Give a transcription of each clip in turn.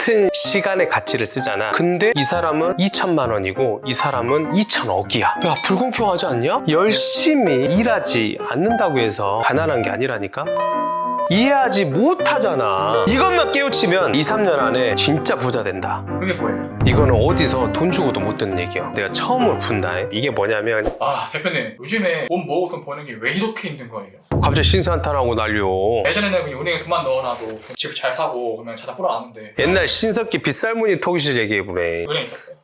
같은 시간의 가치를 쓰잖아. 근데 이 사람은 2천만 원이고 이 사람은 2천억이야. 야, 불공평하지 않냐? 열심히 일하지 않는다고 해서 가난한 게 아니라니까? 이해하지 못하잖아. 이것만 깨우치면 2, 3년 안에 진짜 부자 된다. 그게 뭐예요? 이거는 어디서 돈 주고도 못 듣는 얘기야. 내가 처음으로 푼다. 이게 뭐냐면 아 대표님 요즘에 돈 모으고 돈 버는 게 왜 이렇게 힘든 거예요? 갑자기 신사한탄하고 난리요. 예전에는 그냥 은행에 돈만 넣어놔도 집을 잘 사고 그러면 자산 불어났는데 옛날 신석기 빗살무늬 토기실 얘기해보네. 은행에 있었어요.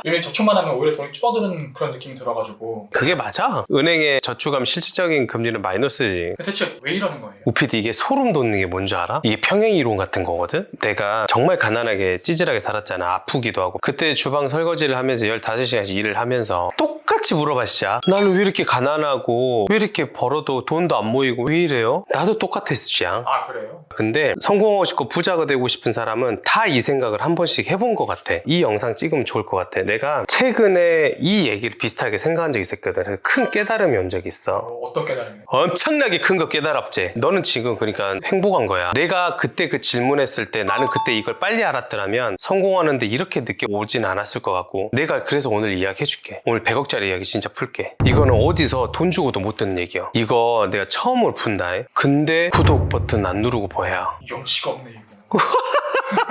요즘 저축만 하면 오히려 돈이 줄어드는 그런 느낌이 들어가지고 그게 맞아. 은행에 저축하면 실질적인 금리는 마이너스지. 대체 왜 이러는 거예요? 우피디 이게 소름 돋는 게 뭔지 알아? 이게 평행이론 같은 거거든? 내가 정말 가난하게 찌질하게 살았잖아. 아프기도 하고. 그때 주방 설거지를 하면서 15시간씩 일을 하면서 똑같이 물어봐 진짜. 나는 왜 이렇게 가난하고 왜 이렇게 벌어도 돈도 안 모이고 왜 이래요? 나도 똑같았어 진짜. 아 그래요? 근데 성공하고 싶고 부자가 되고 싶은 사람은 다 이 생각을 한 번씩 해본 것 같아. 이 영상 찍으면 좋을 것 같아. 내가 최근에 이 얘기를 비슷하게 생각한 적이 있었거든. 큰 깨달음이 온 적이 있어. 어떤 깨달음이요? 엄청나게 큰 거 깨달았지. 너는 지금 그러니까 행복한 거야. 내가 그때 그 질문했을 때 나는 그때 이걸 빨리 알았더라면 성공하는데 이렇게 늦게 오진 않았을 것 같고, 내가 그래서 오늘 이야기 해줄게. 오늘 100억짜리 이야기 진짜 풀게. 이거는 어디서 돈 주고도 못 듣는 얘기야. 이거 내가 처음으로 푼다. 근데 구독 버튼 안 누르고 뭐야. 염치가 없네 이거.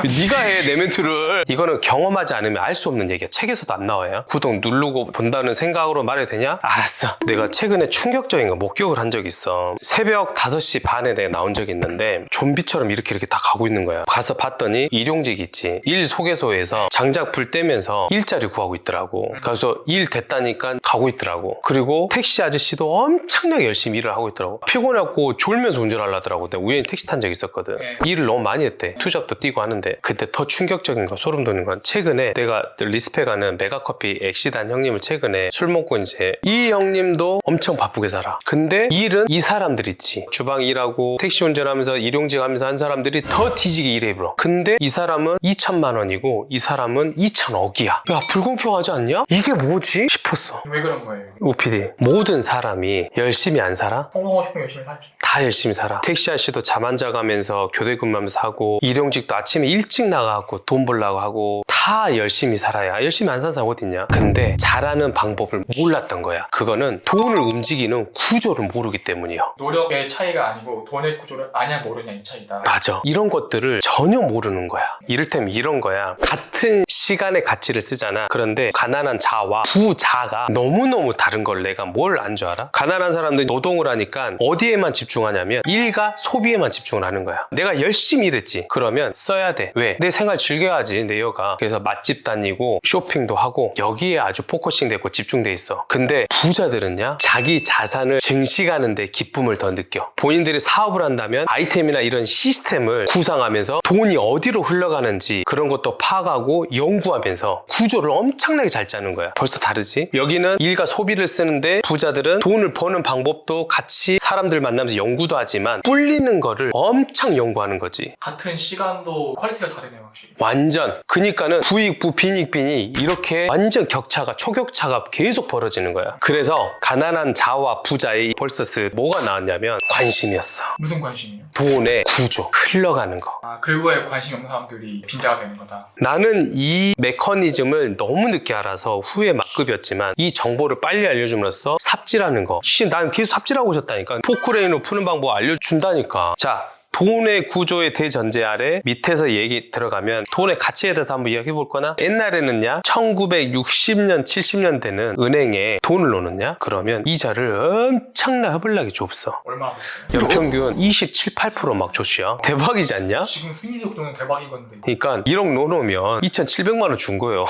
네가 해 내 멘트를. 이거는 경험하지 않으면 알 수 없는 얘기야. 책에서도 안 나와요. 구독 누르고 본다는 생각으로 말해도 되냐? 알았어. 내가 최근에 충격적인 거 목격을 한 적이 있어. 새벽 5시 반에 내가 나온 적이 있는데 좀비처럼 이렇게 다 가고 있는 거야. 가서 봤더니 일용직 있지. 일 소개소에서 장작불 떼면서 일자리 구하고 있더라고. 그래서 일 됐다니까 가고 있더라고. 그리고 택시 아저씨도 엄청나게 열심히 일을 하고 있더라고. 피곤해갖고 졸면서 운전하려더라고. 내가 우연히 택시 탄 적이 있었거든. 일을 너무 많이 했대. 투잡도 뛰고 하는데, 근데 더 충격적인 거, 소름 돋는 건 최근에 내가 리스펙하는 메가커피 엑시단 형님을 최근에 술 먹고 이제, 이 형님도 엄청 바쁘게 살아. 근데 일은 이 사람들 있지. 주방 일하고 택시 운전하면서 일용직 하면서 한 사람들이 더 뒤지게 일해 불어. 근데 이 사람은 2천만 원이고 이 사람은 2천억이야. 야, 불공평하지 않냐? 이게 뭐지? 싶었어. 왜 그런 거예요? 오피디, 모든 사람이 열심히 안 살아? 성공하고 싶으면 열심히 살죠. 다 열심히 살아. 택시 아저씨도 잠 안 자가면서 교대 근무하면서 하고, 일용직도 아침에 일찍 나가고 돈 벌려고 하고, 다 열심히 살아야. 열심히 안 사는 사람 어딨냐? 근데 잘하는 방법을 몰랐던 거야. 그거는 돈을 움직이는 구조를 모르기 때문이요. 노력의 차이가 아니고 돈의 구조를 아냐 모르냐 이 차이다. 맞아. 이런 것들을 전혀 모르는 거야. 이를테면 이런 거야. 같은 시간의 가치를 쓰잖아. 그런데 가난한 자와 부자가 너무너무 다른 걸 내가 뭘 안 줄 알아? 가난한 사람들이 노동을 하니까 어디에만 집중하냐면 일과 소비에만 집중을 하는 거야. 내가 열심히 일했지. 그러면 써야 돼. 왜? 내 생활 즐겨야지, 내 여가. 그래서 맛집 다니고 쇼핑도 하고 여기에 아주 포커싱 되고 집중돼 있어. 근데 부자들은요, 자기 자산을 증식하는 데 기쁨을 더 느껴. 본인들이 사업을 한다면 아이템이나 이런 시스템을 구상하면서 돈이 어디로 흘러가는지 그런 것도 파악하고 연구하면서 구조를 엄청나게 잘 짜는 거야. 벌써 다르지? 여기는 일과 소비를 쓰는데 부자들은 돈을 버는 방법도 같이 사람들 만나면서 연구도 하지만 뿔리는 거를 엄청 연구하는 거지. 같은 시간도 퀄리티가 다르네요 확실히. 완전. 그니까는 부익부 빈익빈이 이렇게 완전 격차가, 초격차가 계속 벌어지는 거야. 그래서 가난한 자와 부자의 벌서스 뭐가 나왔냐면 관심이었어. 무슨 관심이요? 돈의 구조, 흘러가는 거. 아 그거에 관심이 없는 사람들이 빈자가 되는 거다. 나는 이 메커니즘을 너무 늦게 알아서 후에 막급이었지만 이 정보를 빨리 알려줌으로써 삽질하는 거. 난 계속 삽질하고 있었다니까. 포크레인으로 푸는 방법 알려준다니까. 자, 돈의 구조의 대전제 아래 밑에서 얘기 들어가면 돈의 가치에 대해서 한번 이야기해 볼 거나, 옛날에는야 1960년 70년대는 은행에 돈을 넣느냐 그러면 이자를 엄청나 허블나게 줬어. 얼마나 줬어요? 연평균 27, 8% 막 줬어. 대박이지 않냐? 지금 수익률 정도는 대박인 건데. 그러니까 1억 넣어놓으면 2,700만 원 준 거예요.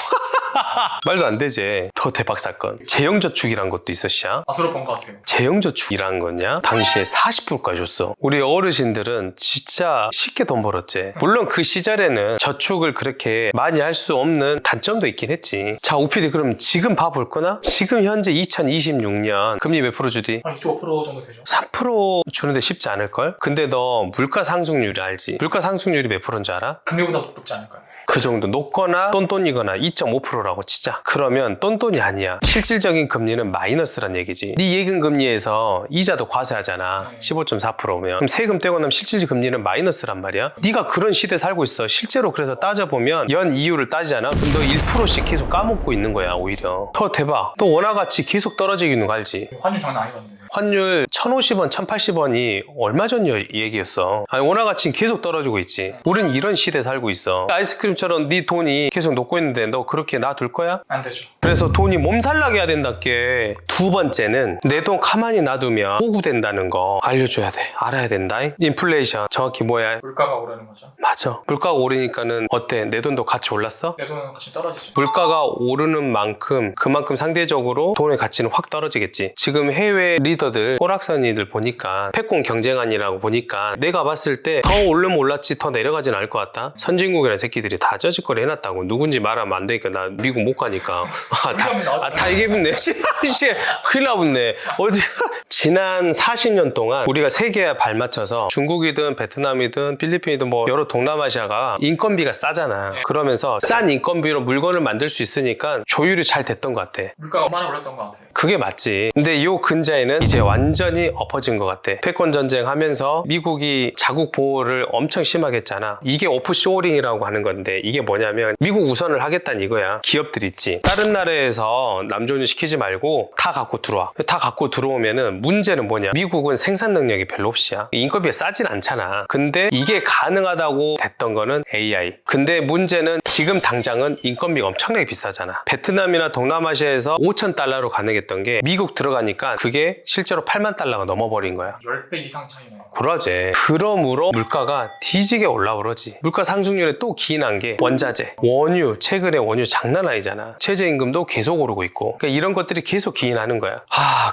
말도 안 되지. 더 대박 사건. 재형저축이란 것도 있었어. 아 서로 본 것 같아요. 재형저축이란 거냐? 당시에 40%까지 줬어. 우리 어르신들은 진짜 쉽게 돈 벌었지. 물론 그 시절에는 저축을 그렇게 많이 할 수 없는 단점도 있긴 했지. 자, 오피디, 그럼 지금 봐볼 거나? 지금 현재 2026년 금리 몇 프로 주디? 한 2.5% 정도 되죠. 3% 주는데 쉽지 않을걸? 근데 너 물가 상승률 알지? 물가 상승률이 몇 프로인 줄 알아? 금리보다 높지 않을까요? 그 정도 높거나 똔똔이거나 2.5%라고 치자. 그러면 똔똔이 아니야. 실질적인 금리는 마이너스란 얘기지. 네 예금 금리에서 이자도 과세하잖아. 15.4%면. 그럼 세금 떼고 나면 실질 금리는 마이너스란 말이야. 네가 그런 시대에 살고 있어. 실제로 그래서 따져보면 연 이율을 따지잖아. 그럼 너 1%씩 계속 까먹고 있는 거야 오히려. 더 대박. 또 원화가치 계속 떨어지고 있는 거 알지? 환율 장난 아니던데. 환율 1,050원, 1,080원이 얼마 전 얘기였어. 아니, 원화 가치는 계속 떨어지고 있지. 우린 이런 시대에 살고 있어. 아이스크림처럼 네 돈이 계속 녹고 있는데 너 그렇게 놔둘 거야? 안 되죠. 그래서 돈이 몸살나게 해야 된다께. 두 번째는 내 돈 가만히 놔두면 호구된다는 거 알려줘야 돼. 알아야 된다. 인플레이션 정확히 뭐야? 물가가 오르는 거죠. 맞아. 물가가 오르니까는 어때? 내 돈도 같이 올랐어? 내 돈은 같이 떨어지죠. 물가가 오르는 만큼 그만큼 상대적으로 돈의 가치는 확 떨어지겠지. 지금 해외 리더들 꼬락서니들 보니까 패권 경쟁안이라고 보니까 내가 봤을 때 더 오르면 올랐지 더 내려가진 않을 것 같다. 선진국이라는 새끼들이 다 쩌짓거리 해놨다고. 누군지 말하면 안 되니까 나 미국 못 가니까. 다 얘기해봤네. 큰일 나붙네. 어디 지난 40년 동안 우리가 세계에 발맞춰서 중국이든 베트남이든 필리핀이든 뭐 여러 동남아시아가 인건비가 싸잖아. 그러면서 싼 인건비로 물건을 만들 수 있으니까 조율이 잘 됐던 것 같아. 물가가 얼마나 올랐던 것 같아요. 그게 맞지. 근데 이 근자에는 이제 완전히 엎어진 것 같아. 패권 전쟁 하면서 미국이 자국 보호를 엄청 심하게 했잖아. 이게 오프쇼어링이라고 하는 건데 이게 뭐냐면 미국 우선을 하겠다는 이거야. 기업들 있지. 다른 나라에서 남존유 시키지 말고 다 갖고 들어와. 다 갖고 들어오면은 문제는 뭐냐. 미국은 생산 능력이 별로 없이야. 인건비가 싸진 않잖아. 근데 이게 가능하다고 됐던 거는 AI. 근데 문제는 지금 당장은 인건비가 엄청나게 비싸잖아. 베트남이나 동남아시아에서 5,000달러로 가능했던 게 미국 들어가니까 그게 실제로 8만 달러가 넘어버린 거야. 10배 이상 차이네요. 그러지. 그러므로 물가가 뒤지게 올라오르지. 물가 상승률에 또 기인한 게 원자재, 원유. 최근에 원유 장난 아니잖아. 최저임금도 계속 오르고 있고. 그러니까 이런 것들이 계속 기인하는 거야.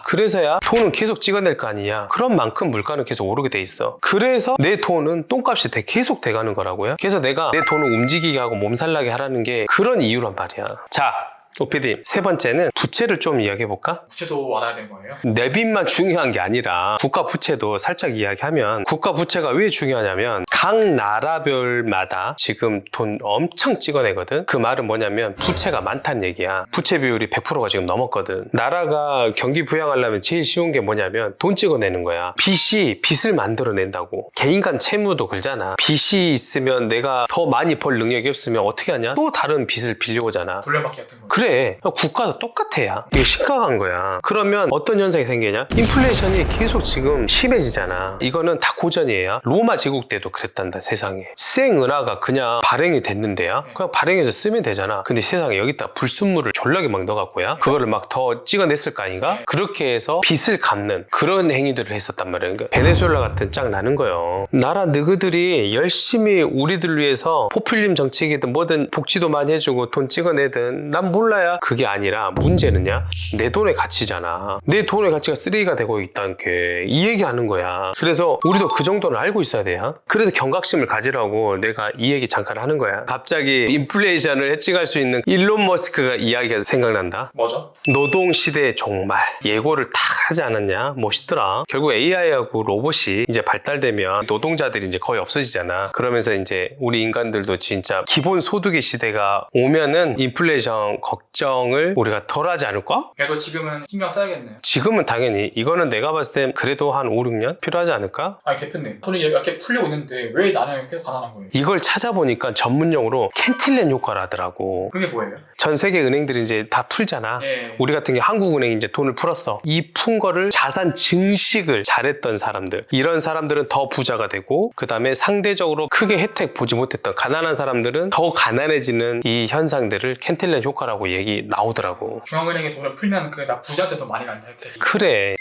그래서야 돈은 계속 찍어낼 거 아니냐. 그런 만큼 물가는 계속 오르게 돼 있어. 그래서 내 돈은 똥값이 계속 돼가는 거라고요. 그래서 내가 내 돈을 움직이게 하고 몸살나게 하라는 게 그런 이유란 말이야. 자, OPD 세 번째는 부채를 좀 이야기해볼까? 부채도 알아야 되는 거예요? 내빚만 중요한 게 아니라 국가 부채도 살짝 이야기하면 국가 부채가 왜 중요하냐면 각 나라별마다 지금 돈 엄청 찍어내거든. 그 말은 뭐냐면 부채가 많다는 얘기야. 부채 비율이 100%가 지금 넘었거든. 나라가 경기 부양하려면 제일 쉬운 게 뭐냐면 돈 찍어내는 거야. 빚을 만들어낸다고. 개인 간 채무도 그러잖아. 빚이 있으면 내가 더 많이 벌 능력이 없으면 어떻게 하냐? 또 다른 빚을 빌려오잖아. 돌려막기 같은 거. 그래. 국가도 똑같아야. 이게 심각한 거야. 그러면 어떤 현상이 생기냐? 인플레이션이 계속 지금 심해지잖아. 이거는 다 고전이에요. 로마 제국 때도 그랬단다, 세상에. 생은하가 그냥 발행이 됐는데요. 그냥 발행해서 쓰면 되잖아. 근데 세상에 여기다 불순물을 졸라게 막 넣어갖고야. 그거를 막 더 찍어냈을 거 아닌가? 그렇게 해서 빚을 갚는 그런 행위들을 했었단 말이에요. 그러니까 베네수엘라 같은 짱 나는 거예요. 나라 너희들이 열심히 우리들 위해서 포퓰림 정책이든 뭐든 복지도 많이 해주고 돈 찍어내든 난 몰라야. 그게 아니라 문제는요, 내 돈의 가치잖아. 내 돈의 가치가 쓰레기가 되고 있다는 게 이 얘기하는 거야. 그래서 우리도 그 정도는 알고 있어야 돼요. 그래서 경각심을 가지라고 내가 이 얘기 잠깐 하는 거야. 갑자기 인플레이션을 해칭할 수 있는 일론 머스크가 이야기가 생각난다. 뭐죠? 노동시대의 종말. 예고를 다 하지 않았냐? 멋있더라. 결국 AI하고 로봇이 이제 발달되면 노동자들이 이제 거의 없어지잖아. 그러면서 이제 우리 인간들도 진짜 기본 소득의 시대가 오면은 인플레이션 걱정을 우리가 덜 하지 않을까? 그래도 지금은 신경 써야겠네요. 지금은 당연히 이거는 내가 봤을 땐 그래도 한 5, 6년 필요하지 않을까? 아니 대표님, 돈이 이렇게 풀리고 있는데 왜 나는 계속 가난한 거예요? 이걸 찾아보니까 전문용어로 캔틸렌 효과라 하더라고. 그게 뭐예요? 전 세계 은행들이 이제 다 풀잖아. 예. 우리 같은 게 한국은행이 이제 돈을 풀었어. 이 푼 거를 자산 증식을 잘했던 사람들. 이런 사람들은 더 부자가 되고, 그 다음에 상대적으로 크게 혜택 보지 못했던 가난한 사람들은 더 가난해지는 이 현상들을 캔틸렌 효과라고 얘기 나오더라고. 중앙은행에 돈을 풀면 그게 나 부자한테 더 많이 간다 혜택이. 그래.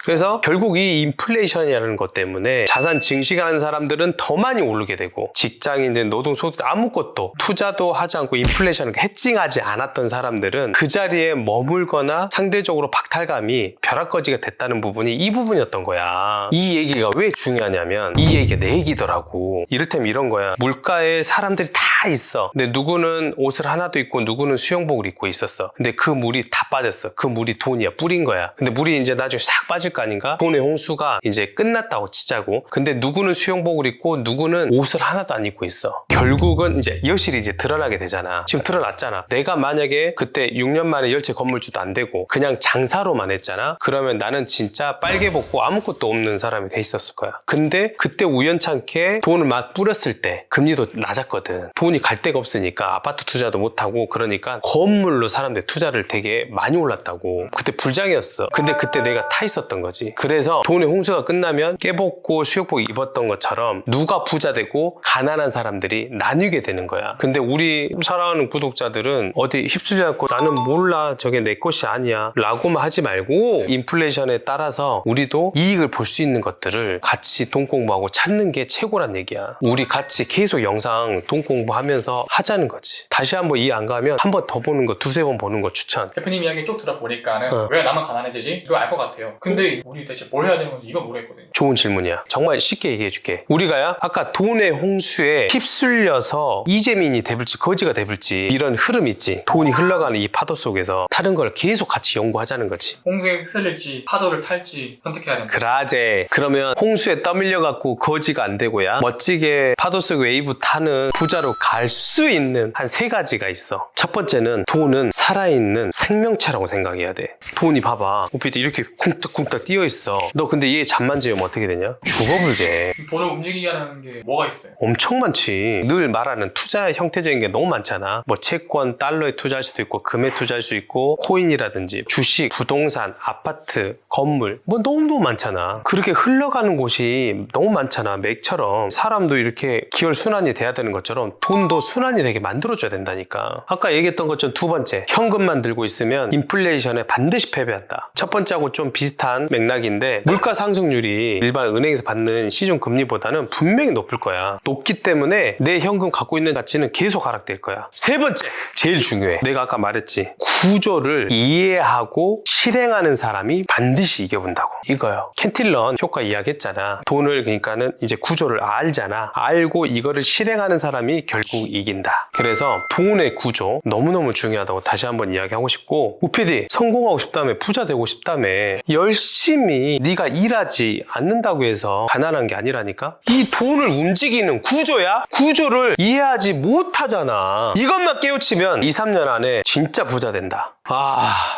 그래서 결국 이 인플레이션이라는 것 때문에 자산 증식하는 사람들은 더 많이 오르게 되고, 직장인들, 노동소득 아무것도 투자도 하지 않고 인플레이션을 해칭하지 않았던 사람들은 그 자리에 머물거나 상대적으로 박탈감이 벼락거지가 됐다는 부분이 이 부분이었던 거야. 이 얘기가 왜 중요하냐면 이 얘기가 내 얘기더라고. 이를테면 이런 거야. 물가에 사람들이 다 다 있어. 근데 누구는 옷을 하나도 입고 누구는 수영복을 입고 있었어. 근데 그 물이 다 빠졌어. 그 물이 돈이야. 뿌린 거야. 근데 물이 이제 나중에 싹 빠질 거 아닌가? 돈의 홍수가 이제 끝났다고 치자고. 근데 누구는 수영복을 입고 누구는 옷을 하나도 안 입고 있어. 결국은 이제 여실이 이제 드러나게 되잖아. 지금 드러났잖아. 내가 만약에 그때 6년 만에 열채 건물주도 안 되고 그냥 장사로만 했잖아. 그러면 나는 진짜 빨개 벗고 아무것도 없는 사람이 돼 있었을 거야. 근데 그때 우연찮게 돈을 막 뿌렸을 때 금리도 낮았거든. 돈이 갈 데가 없으니까 아파트 투자도 못하고 그러니까 건물로 사람들 투자를 되게 많이 올랐다고. 그때 불장이었어. 근데 그때 내가 타 있었던 거지. 그래서 돈의 홍수가 끝나면 깨벗고 수욕복 입었던 것처럼 누가 부자 되고 가난한 사람들이 나뉘게 되는 거야. 근데 우리 사랑하는 구독자들은 어디 휩쓸지 않고 나는 몰라 저게 내 것이 아니야 라고만 하지 말고 인플레이션에 따라서 우리도 이익을 볼 수 있는 것들을 같이 돈 공부하고 찾는 게 최고란 얘기야. 우리 같이 계속 영상 돈 공부하면서 하자는 거지. 다시 한번 이해 안 가면 한 번 더 보는 거 두세 번 보는 거 추천. 대표님 이야기 쭉 들어보니까는 왜 나만 가난해지지? 이거 알 것 같아요. 근데 우리 대체 뭘 해야 되는 건지 이건 모르겠거든요. 좋은 질문이야. 정말 쉽게 얘기해 줄게. 우리가요 아까 돈의 홍수에 휩쓸려서 이재민이 돼볼지 거지가 돼볼지 이런 흐름 있지. 돈이 흘러가는 이 파도 속에서 다른 걸 계속 같이 연구하자는 거지. 홍수에 휩쓸릴지 파도를 탈지 선택해야 된다. 그라제. 그러면 홍수에 떠밀려 갖고 거지가 안 되고야 멋지게 파도 속 웨이브 타는 부자로 갈 수 있는 한 세 가지가 있어. 첫 번째는 돈은 살아있는 생명체라고 생각해야 돼. 돈이 봐봐. 오피디 이렇게 쿵딱쿵딱 뛰어있어. 너 근데 얘 잠만 재우면 어떻게 되냐? 죽어불제. 돈을 움직이게 하는 게 뭐가 있어요? 엄청 많지. 늘 말하는 투자 형태적인 게 너무 많잖아. 뭐 채권, 달러에 투자할 수도 있고 금에 투자할 수 있고 코인이라든지 주식, 부동산, 아파트, 건물 뭐 너무너무 많잖아. 그렇게 흘러가는 곳이 너무 많잖아. 맥처럼 사람도 이렇게 기혈순환이 돼야 되는 것처럼 돈도 순환이 되게 만들어줘야 된다니까. 아까 얘기했던 것처럼 두 번째, 현금만 들고 있으면 인플레이션에 반드시 패배한다. 첫 번째하고 좀 비슷한 맥락인데 물가 상승률이 일반 은행에서 받는 시중 금리보다는 분명히 높을 거야. 높기 때문에 내 현금 갖고 있는 가치는 계속 하락될 거야. 세 번째, 제일 중요해. 내가 아까 말했지. 구조를 이해하고 실행하는 사람이 반드시 이겨본다고. 이거요. 캔틸런 효과 이야기했잖아. 돈을 그러니까는 이제 구조를 알잖아. 알고 이거를 실행하는 사람이 결국 이긴다. 그래서 돈의 구조 너무너무 중요하다고 다시 한번 이야기하고 싶고, 우피디 성공하고 싶다며 부자 되고 싶다며 열심히 네가 일하지 않는다고 해서 가난한 게 아니라니까. 이 돈을 움직이는 구조야. 구조를 이해하지 못하잖아. 이것만 깨우치면 2-3년 안에 진짜 부자 된다.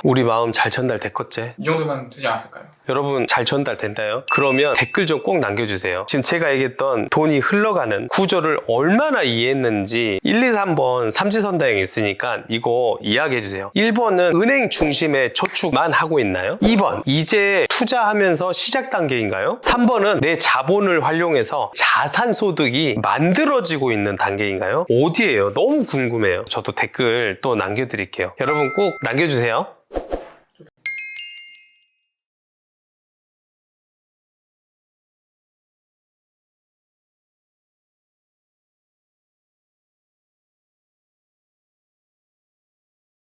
우리 마음 잘 전달됐겠지? 이 정도면 되지 않았을까요? 여러분 잘 전달된다요? 그러면 댓글 좀 꼭 남겨주세요. 지금 제가 얘기했던 돈이 흘러가는 구조를 얼마나 이해했는지 1, 2, 3번 삼지선다형 있으니까 이거 이야기해주세요. 1번은 은행 중심의 저축만 하고 있나요? 2번 이제 투자하면서 시작 단계인가요? 3번은 내 자본을 활용해서 자산소득이 만들어지고 있는 단계인가요? 어디예요? 너무 궁금해요. 저도 댓글 또 남겨드릴게요. 여러분 꼭 남겨주세요.